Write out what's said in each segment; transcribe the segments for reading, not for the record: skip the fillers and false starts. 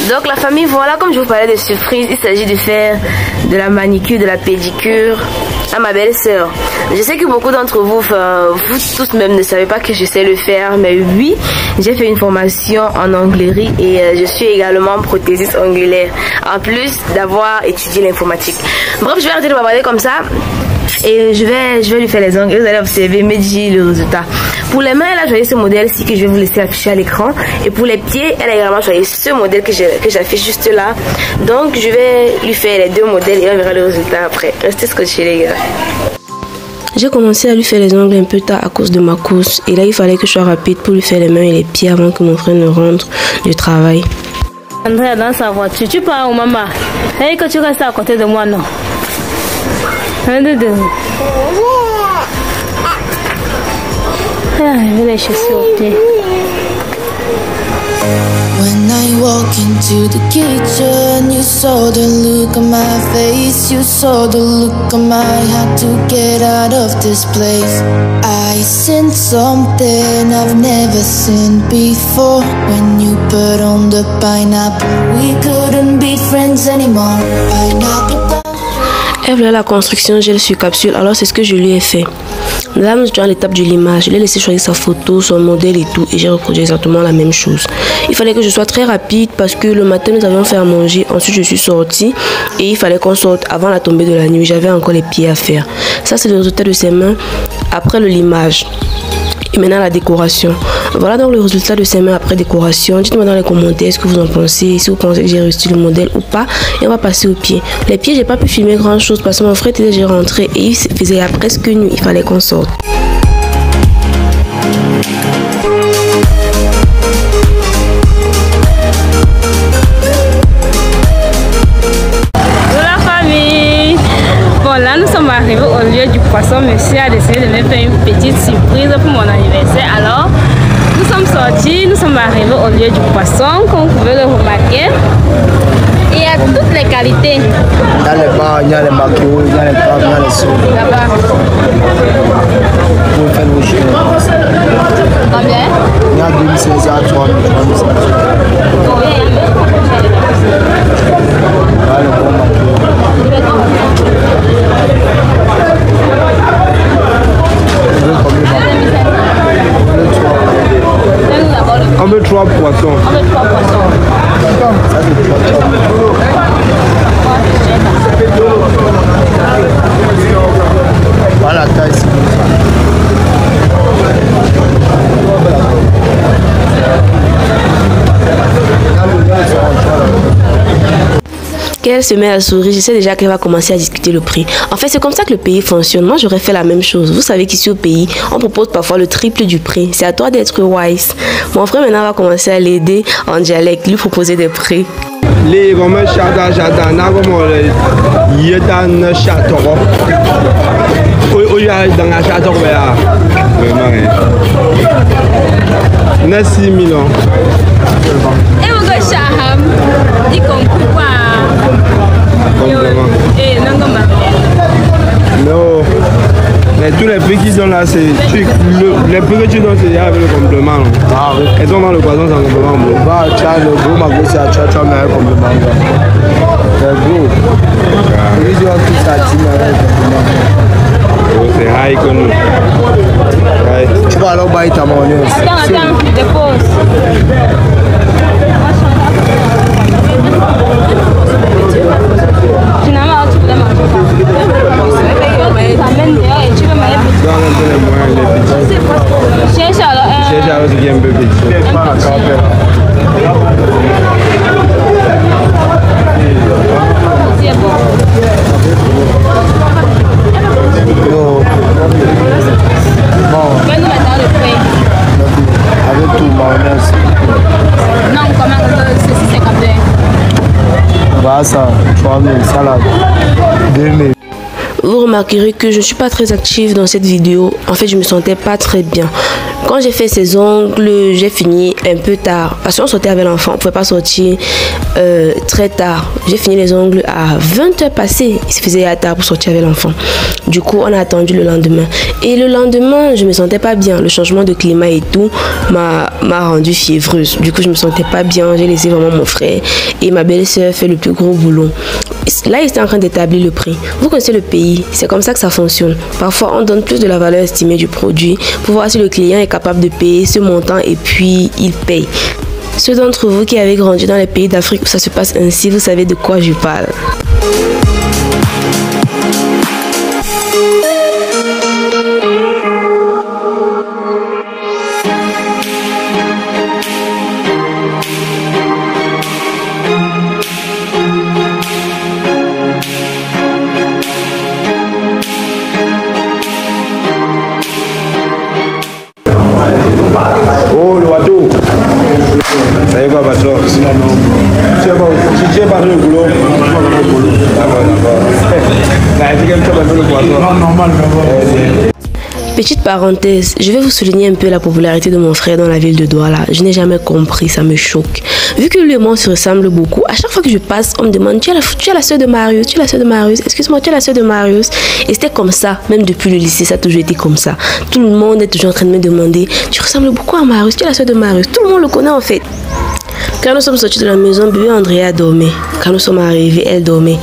Donc la famille, voilà, comme je vous parlais de surprise, il s'agit de faire de la manicure, de la pédicure à ma belle-sœur. Je sais que beaucoup d'entre vous, vous tous même ne savez pas que je sais le faire, mais oui, j'ai fait une formation en onglerie et je suis également prothésiste ongulaire, en plus d'avoir étudié l'informatique. Bref, je vais arrêter de bavarder comme ça et je vais lui faire les ongles et vous allez observer, me dire le résultat. Pour les mains, elle a choisi ce modèle-ci que je vais vous laisser afficher à l'écran. Et pour les pieds, elle a également choisi ce modèle que j'affiche juste là. Donc, je vais lui faire les deux modèles et on verra le résultat après. Restez scotchés, les gars. J'ai commencé à lui faire les ongles un peu tard à cause de ma course. Et là, il fallait que je sois rapide pour lui faire les mains et les pieds avant que mon frère ne rentre du travail. Andrea dans sa voiture. Tu pars où, maman? Et que tu restes à côté de moi, non? Un, deux, deux. When I walk into the kitchen, you saw the look on my face, you saw the look on my heart to get out of this place. I sensed something I've never seen before. When you put on the pineapple, we couldn't be friends anymore. Pineapple. Elle voulait la construction gel sur capsule, alors c'est ce que je lui ai fait. Là, nous étions à l'étape du limage. Je l'ai laissé choisir sa photo, son modèle et tout, et j'ai reproduit exactement la même chose. Il fallait que je sois très rapide parce que le matin, nous avions fait à manger. Ensuite, je suis sortie et il fallait qu'on sorte avant la tombée de la nuit. J'avais encore les pieds à faire. Ça, c'est le résultat de ses mains après le limage. Et maintenant la décoration. Voilà donc le résultat de ces mains après décoration. Dites-moi dans les commentaires ce que vous en pensez, si vous pensez que j'ai réussi le modèle ou pas. Et on va passer aux pieds. Les pieds, j'ai pas pu filmer grand chose parce que mon frère était déjà rentré et il faisait presque nuit. Il fallait qu'on sorte. Là, nous sommes arrivés au lieu du poisson. Monsieur a décidé de me faire une petite surprise pour mon anniversaire. Alors, nous sommes sortis, nous sommes arrivés au lieu du poisson, comme vous pouvez le remarquer. Il y a toutes les qualités. Il y a les bars, il y a les maquilleaux, il y a les crabes, il y a les sauts. Là-bas. Vous faites vos choses. Combien? Il y a 2016, il y a 3000, 3500. Voilà le bon maquillot. On veut 3 poissons. On veut 3 poissons. Ça c'est 3 poissons. Voilà la taille. Qu'elle se met à sourire, je sais déjà qu'elle va commencer à discuter le prix. En fait, c'est comme ça que le pays fonctionne. Moi, j'aurais fait la même chose. Vous savez qu'ici au pays, on propose parfois le triple du prix. C'est à toi d'être wise. Mon frère maintenant va commencer à l'aider en dialecte, lui proposer des prix. Les comme chata na comme le yedan chato. Il y a dans la chato là. Vraiment. 9 millions. Et vous go shaham. Il comprend quoi? Et non comme non. Mais tous les prix qu'ils ont là, c'est les prix que tu donnes, c'est avec le complément. Ah oui. Et donc dans le poisson, c'est un complément. Bah, tu as le gros magot, c'est à tu as un complément. C'est gros. Ils ont tout ça, tu as un complément. C'est high comme nous. Tu vas alors bailler ta mayonnaise. Attends, dépose. Finalement, tu voulais manger ça. Cherche alors un. Cherche alors ce qui est un peu petit. C'est bon. Bon. Nous mettons le prix. Avec tout, mayonnaise. Non, comment ceci c'est combien? Bah ça, 3000, salade, 2000. vous remarquerez que je ne suis pas très active dans cette vidéo. En fait, je me sentais pas très bien. Quand j'ai fait ses ongles, j'ai fini un peu tard. Parce qu'on sortait avec l'enfant, on ne pouvait pas sortir très tard. J'ai fini les ongles à 20h passées. Il se faisait tard pour sortir avec l'enfant. Du coup, on a attendu le lendemain. Et le lendemain, je me sentais pas bien. Le changement de climat et tout m'a rendue fiévreuse. Du coup, je me sentais pas bien. J'ai laissé vraiment mon frère. Et ma belle-sœur fait le plus gros boulot. Là, ils étaient en train d'établir le prix. Vous connaissez le pays, c'est comme ça que ça fonctionne. Parfois, on donne plus de la valeur estimée du produit pour voir si le client est capable de payer ce montant et puis il paye. Ceux d'entre vous qui avez grandi dans les pays d'Afrique où ça se passe ainsi, vous savez de quoi je parle. Oh, le bateau. Ça y est quoi, bateau? Tu es pas le boulot. D'accord. Normal, Petite parenthèse, je vais vous souligner un peu la popularité de mon frère dans la ville de Douala. Je n'ai jamais compris, ça me choque. Vu que lui et moi se ressemblent beaucoup, à chaque fois que je passe, on me demande tu es la soeur de Marius, tu es la soeur de Marius, excuse-moi, tu es la soeur de Marius. Et c'était comme ça, même depuis le lycée, ça a toujours été comme ça. Tout le monde est toujours en train de me demander tu ressembles beaucoup à Marius, tu es la soeur de Marius. Tout le monde le connaît en fait. Quand nous sommes sortis de la maison, bébé Andrea dormait. Quand nous sommes arrivés, elle dormait.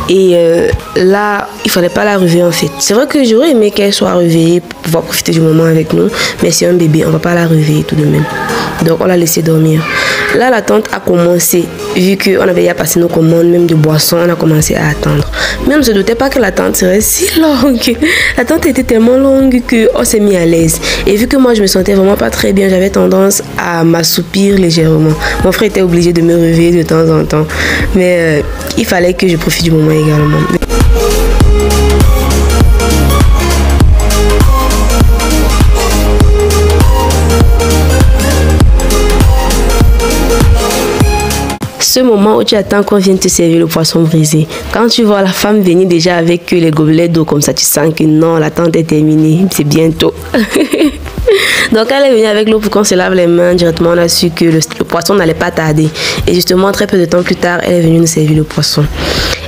Et là, il fallait pas la réveiller en fait. C'est vrai que j'aurais aimé qu'elle soit réveillée pour pouvoir profiter du moment avec nous. Mais c'est un bébé, on va pas la réveiller tout de même. Donc on l'a laissé dormir. Là, l'attente a commencé. Vu qu'on avait déjà passé nos commandes, même de boissons, on a commencé à attendre. Mais on ne se doutait pas que l'attente serait si longue. L'attente était tellement longue qu'on s'est mis à l'aise. Et vu que moi, je me sentais vraiment pas très bien, j'avais tendance à m'assoupir légèrement. Mon frère était obligé de me réveiller de temps en temps. Mais il fallait que je profite du moment également. Ce moment où tu attends qu'on vienne te servir le poisson brisé. Quand tu vois la femme venir déjà avec les gobelets d'eau comme ça, tu sens que non, l'attente est terminée, c'est bientôt. Donc elle est venue avec l'eau pour qu'on se lave les mains. Directement, on a su que le poisson n'allait pas tarder. Et justement, très peu de temps plus tard, elle est venue nous servir le poisson.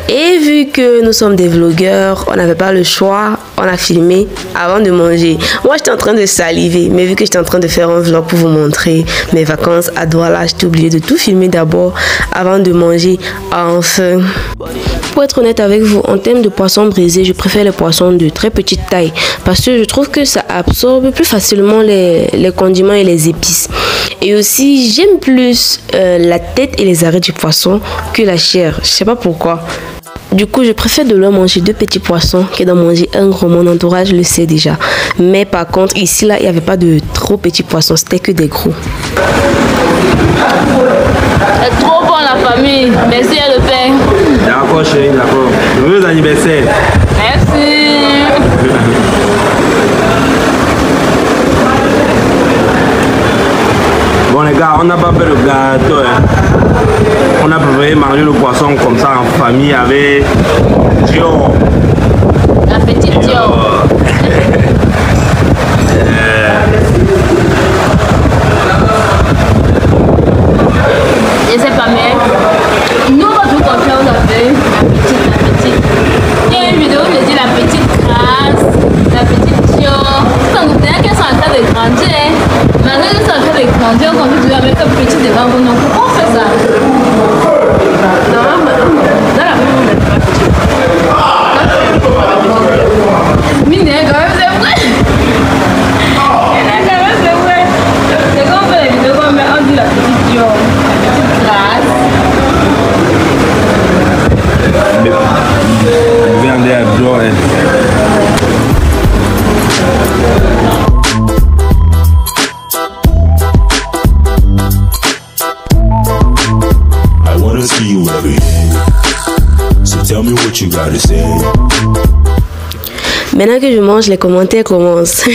Et vu que nous sommes des vlogueurs, on n'avait pas le choix, on a filmé avant de manger. Moi, j'étais en train de saliver, mais vu que j'étais en train de faire un vlog pour vous montrer mes vacances à Douala, j'étais obligée de tout filmer d'abord avant de manger. Enfin, pour être honnête avec vous, en termes de poisson brisé, je préfère les poissons de très petite taille parce que je trouve que ça absorbe plus facilement les condiments et les épices. Et aussi, j'aime plus la tête et les arêtes du poisson que la chair. Je sais pas pourquoi. Du coup, je préfère de leur manger 2 petits poissons que d'en manger un gros. Mon entourage le sait déjà. Mais par contre, ici, là, il n'y avait pas de trop petits poissons. C'était que des gros. C'est trop bon la famille. Merci à le père. D'accord, chérie, d'accord. Joyeux anniversaire. Merci. Bon les gars, on n'a pas fait le gâteau. Hein. On a préféré manger le poisson comme ça en famille avec Dior. La petite Dior. Et c'est pas mal. Nous, on va tout confier aux affaires. La petite. Il y a une vidéo où je dis la petite grâce, la petite Dior. Sans doute qu'elles sont en train de grandir. Maintenant, elles sont en train de grandir. On continue avec un petit devant vous. Donc, pourquoi on fait ça? Non, dans la maison, on n'est pas petit. Mine, quand même, c'est vrai. Quand même, c'est vrai. C'est quand on fait les vidéos, on dit la petite Dior, la petite grâce. Viens à Dior. See you every day. So tell me what you gotta say. Maintenant que je mange, les commentaires commencent.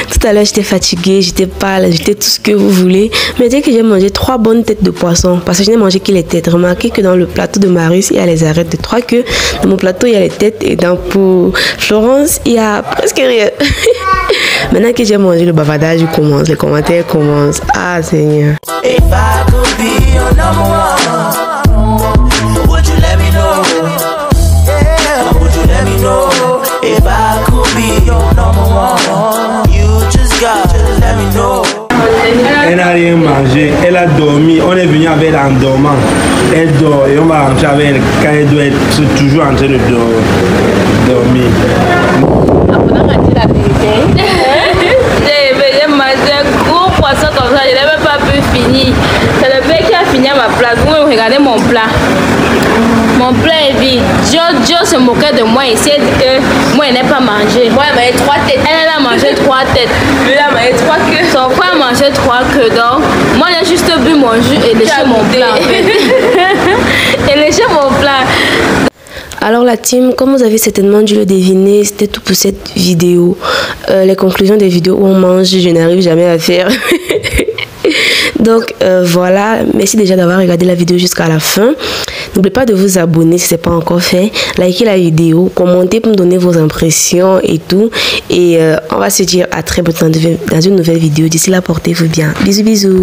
Tout tout à l'heure, j'étais fatiguée, j'étais pâle, j'étais tout ce que vous voulez. Mais dès que j'ai mangé 3 bonnes têtes de poisson, parce que je n'ai mangé que les têtes. Remarquez que dans le plateau de Marius, il y a les arêtes de 3 queues. Dans mon plateau, il y a les têtes. Et pour Florence, il y a presque rien. Maintenant que j'ai mangé, le bavardage commence, les commentaires commencent. Ah, Seigneur. If I could be your number one, would you let me know? Yeah, would you let me know? If I could be your number one, you just gotta let me know. Elle n'a rien mangé, elle a dormi, on est venu avec elle en dormant. Elle dort et on va rentrer avec elle quand elle doit être toujours en train de dormir. J'ai mangé un gros poisson comme ça, je n'ai même pas pu finir. C'est le mec qui a fini à ma place. Vous regardez mon plat. Mon plat est vide. Joe se moquait de moi ici. Elle dit que moi, elle n'a pas mangé. Moi, elle m'a mangé 3 têtes. Elle a mangé 3 têtes. Lui, elle a mangé 3 queues. Son frère a mangé 3 queues. Donc, moi, j'ai juste bu mon jus et léché mon plat. Et léché mon plat. Alors la team, comme vous avez certainement dû le deviner, c'était tout pour cette vidéo. Les conclusions des vidéos où on mange, je n'arrive jamais à faire. Donc voilà, merci déjà d'avoir regardé la vidéo jusqu'à la fin. N'oubliez pas de vous abonner si ce n'est pas encore fait. Likez la vidéo, commentez pour me donner vos impressions et tout. Et on va se dire à très bientôt dans une nouvelle vidéo. D'ici là, portez-vous bien. Bisous, bisous.